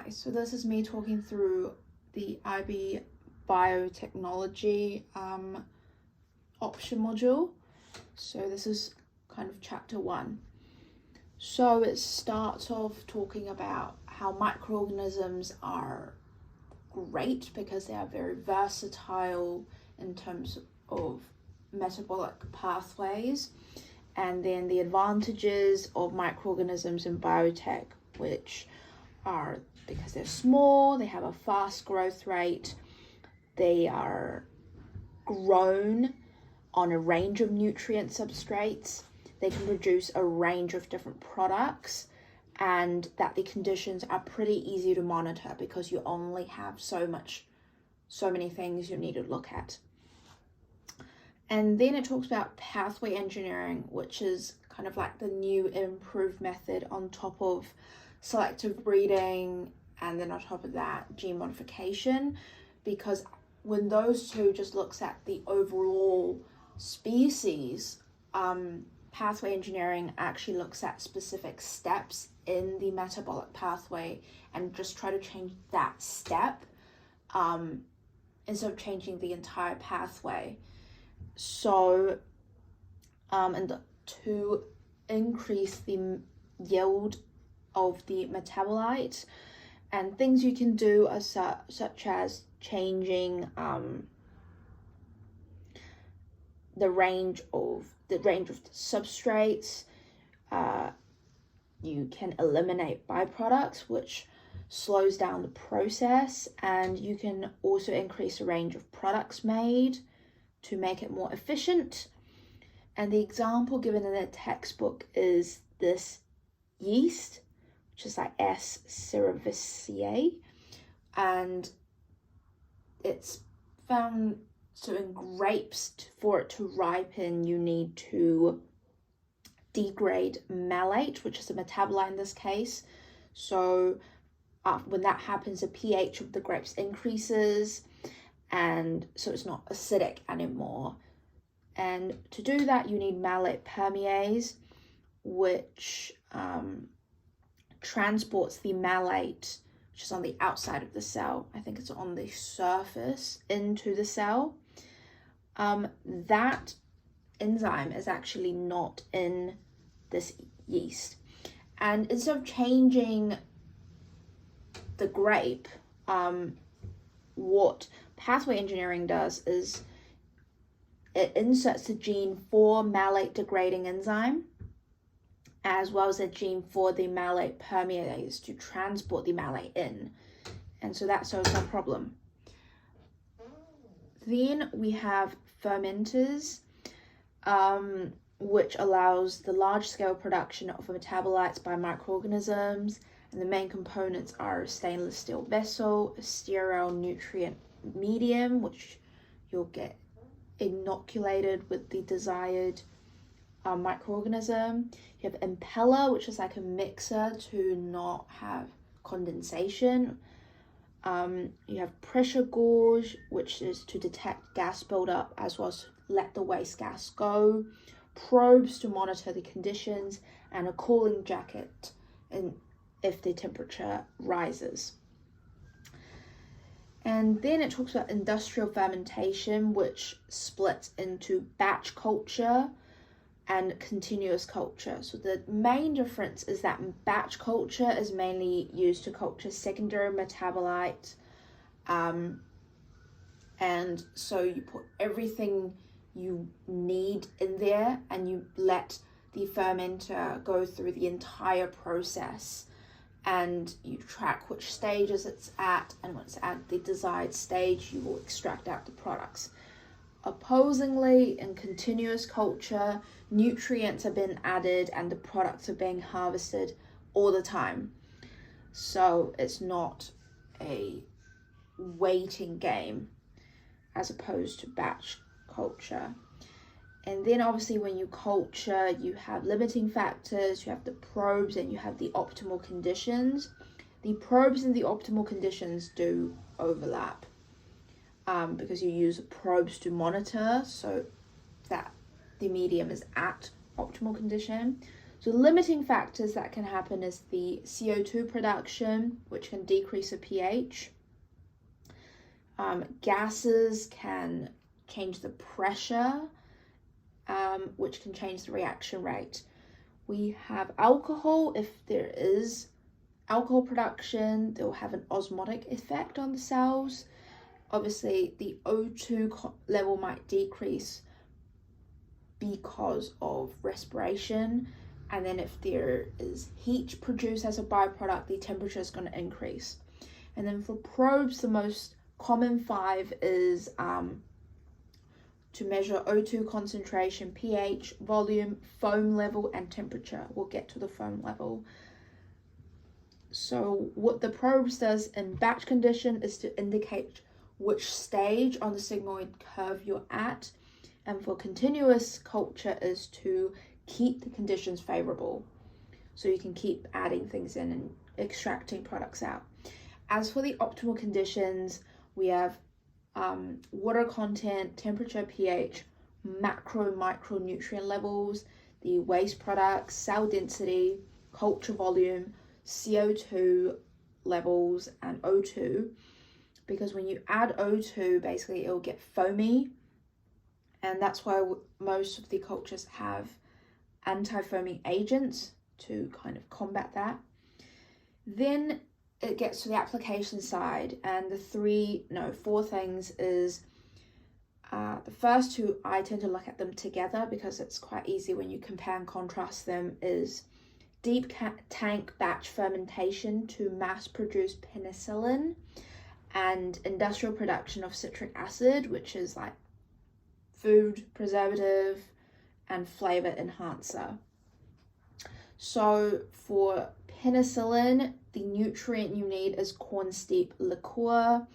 Hi, so this is me talking through the IB biotechnology option module. So this is kind of chapter 1. So it starts off talking about how microorganisms are great because they are very versatile in terms of metabolic pathways, and then the advantages of microorganisms in biotech, which are because they're small, they have a fast growth rate, they are grown on a range of nutrient substrates, they can produce a range of different products, and that the conditions are pretty easy to monitor because you only have so many things you need to look at. And then it talks about pathway engineering, which is kind of like the new improved method on top of selective breeding, and then on top of that, gene modification, because when those two just looks at the overall species, pathway engineering actually looks at specific steps in the metabolic pathway and just try to change that step instead of changing the entire pathway. So, and to increase the yield of the metabolite, and things you can do are such as changing the range of substrates. You can eliminate byproducts, which slows down the process, and you can also increase the range of products made to make it more efficient. And the example given in the textbook is this yeast, which is like S. cerevisiae, and it's found, so in grapes, for it to ripen, you need to degrade malate, which is a metabolite in this case. So when that happens, the pH of the grapes increases, and so it's not acidic anymore. And to do that, you need malate permease, which transports the malate, which is on the outside of the cell, I think it's on the surface, into the cell. That enzyme is actually not in this yeast. And instead of changing the grape, what pathway engineering does is it inserts the gene for malate degrading enzyme, as well as a gene for the malate permease to transport the malate in. And so that solves our problem. Then we have fermenters, which allows the large-scale production of metabolites by microorganisms. And the main components are a stainless steel vessel, a sterile nutrient medium, which you'll get inoculated with the desired microorganism. You have impeller, which is like a mixer to not have condensation. You have pressure gauge, which is to detect gas buildup as well as let the waste gas go. Probes to monitor the conditions, and a cooling jacket if the temperature rises. And then it talks about industrial fermentation, which splits into batch culture and continuous culture. So the main difference is that batch culture is mainly used to culture secondary metabolite, and so you put everything you need in there and you let the fermenter go through the entire process, and you track which stages it's at, and when it's at the desired stage, you will extract out the products. Opposingly, in continuous culture, nutrients are being added and the products are being harvested all the time. So it's not a waiting game as opposed to batch culture. And then obviously when you culture, you have limiting factors, you have the probes, and you have the optimal conditions. The probes and the optimal conditions do overlap because you use probes to monitor so that the medium is at optimal condition. So limiting factors that can happen is the CO2 production, which can decrease the pH. Gases can change the pressure, which can change the reaction rate. We have alcohol. If there is alcohol production, they'll have an osmotic effect on the cells. Obviously, the O2 level might decrease because of respiration. And then if there is heat produced as a byproduct, the temperature is going to increase. And then for probes, the most common 5 is to measure O2 concentration, pH, volume, foam level, and temperature. We'll get to the foam level. So what the probes does in batch condition is to indicate which stage on the sigmoid curve you're at. And for continuous culture is to keep the conditions favorable. So you can keep adding things in and extracting products out. As for the optimal conditions, we have water content, temperature, pH, macro, micronutrient levels, the waste products, cell density, culture volume, CO2 levels, and O2. Because when you add O2, basically it'll get foamy, and that's why most of the cultures have anti-foaming agents to kind of combat that. Then it gets to the application side, and the 4 things is the first 2, I tend to look at them together because it's quite easy when you compare and contrast them, is deep tank batch fermentation to mass produce penicillin, and industrial production of citric acid, which is like food preservative and flavor enhancer. So for penicillin, the nutrient you need is corn steep liqueur,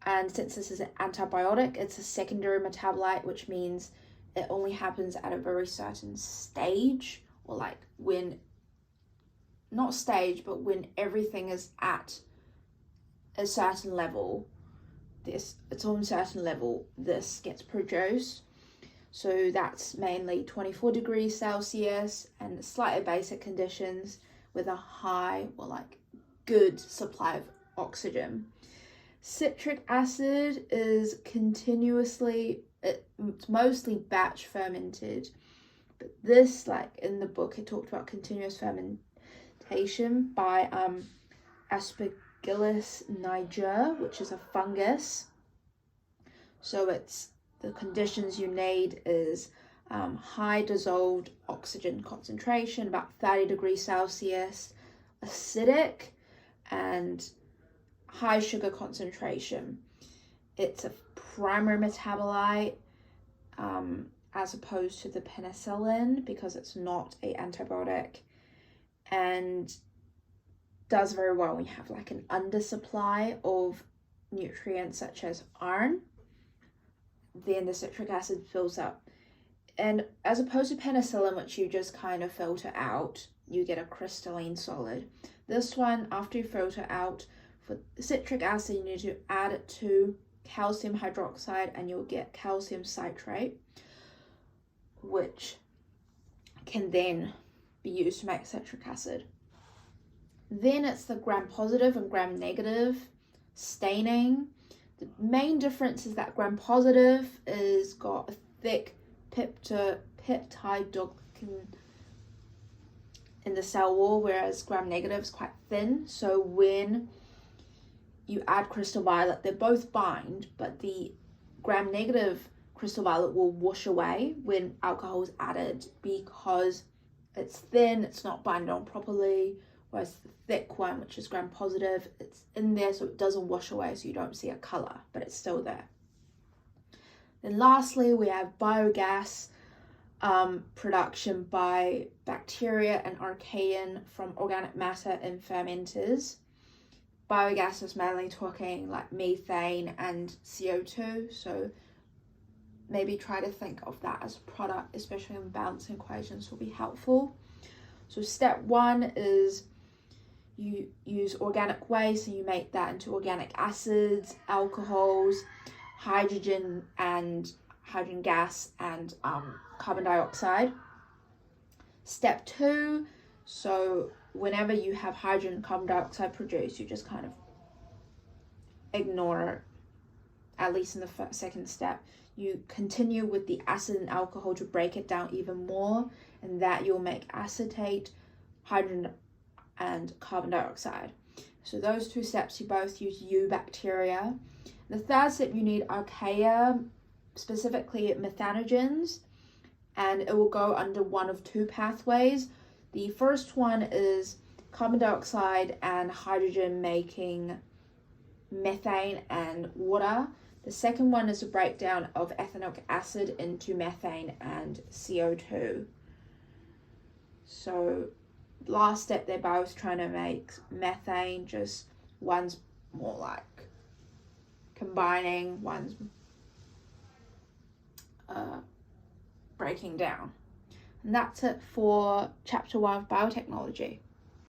and since this is an antibiotic, it's a secondary metabolite, which means it only happens at a very certain stage, or like when everything is at a certain level, this gets produced. So that's mainly 24 degrees Celsius and slightly basic conditions with a high or like good supply of oxygen. Citric acid is it's mostly batch fermented, but this, like in the book, it talked about continuous fermentation by Aspergillus niger, which is a fungus. So it's the conditions you need is high dissolved oxygen concentration, about 30 degrees Celsius, acidic, and high sugar concentration. It's a primary metabolite as opposed to the penicillin because it's not an antibiotic, and does very well when you have like an undersupply of nutrients such as iron. Then the citric acid fills up, and as opposed to penicillin, which you just kind of filter out, you get a crystalline solid. This one, after you filter out, for citric acid you need to add it to calcium hydroxide and you'll get calcium citrate, which can then be used to make citric acid. Then it's the gram-positive and gram-negative staining. The main difference is that gram-positive is got a thick peptide dodecane in the cell wall, whereas gram-negative is quite thin. So when you add crystal violet, they both bind, but the gram-negative crystal violet will wash away when alcohol is added because it's thin, it's not binding on properly, whereas the thick one, which is gram-positive, it's in there so it doesn't wash away, so you don't see a color, but it's still there. Then lastly, we have biogas production by bacteria and archaean from organic matter in fermenters. Biogas is mainly talking like methane and CO2, so maybe try to think of that as a product, especially in balancing equations, will be helpful. So step 1 is you use organic waste and you make that into organic acids, alcohols, hydrogen gas, and carbon dioxide. Step 2, so whenever you have hydrogen and carbon dioxide produced, you just kind of ignore it, at least in the second step. You continue with the acid and alcohol to break it down even more, and that you'll make acetate, hydrogen and carbon dioxide. So those 2 steps, you both use eubacteria. The third step, you need archaea, specifically methanogens, and it will go under one of 2 pathways. The first one is carbon dioxide and hydrogen making methane and water. The second one is a breakdown of ethanoic acid into methane and CO2. So last step, they're both trying to make methane, just one's more like combining, one's breaking down. And that's it for chapter 1 of biotechnology.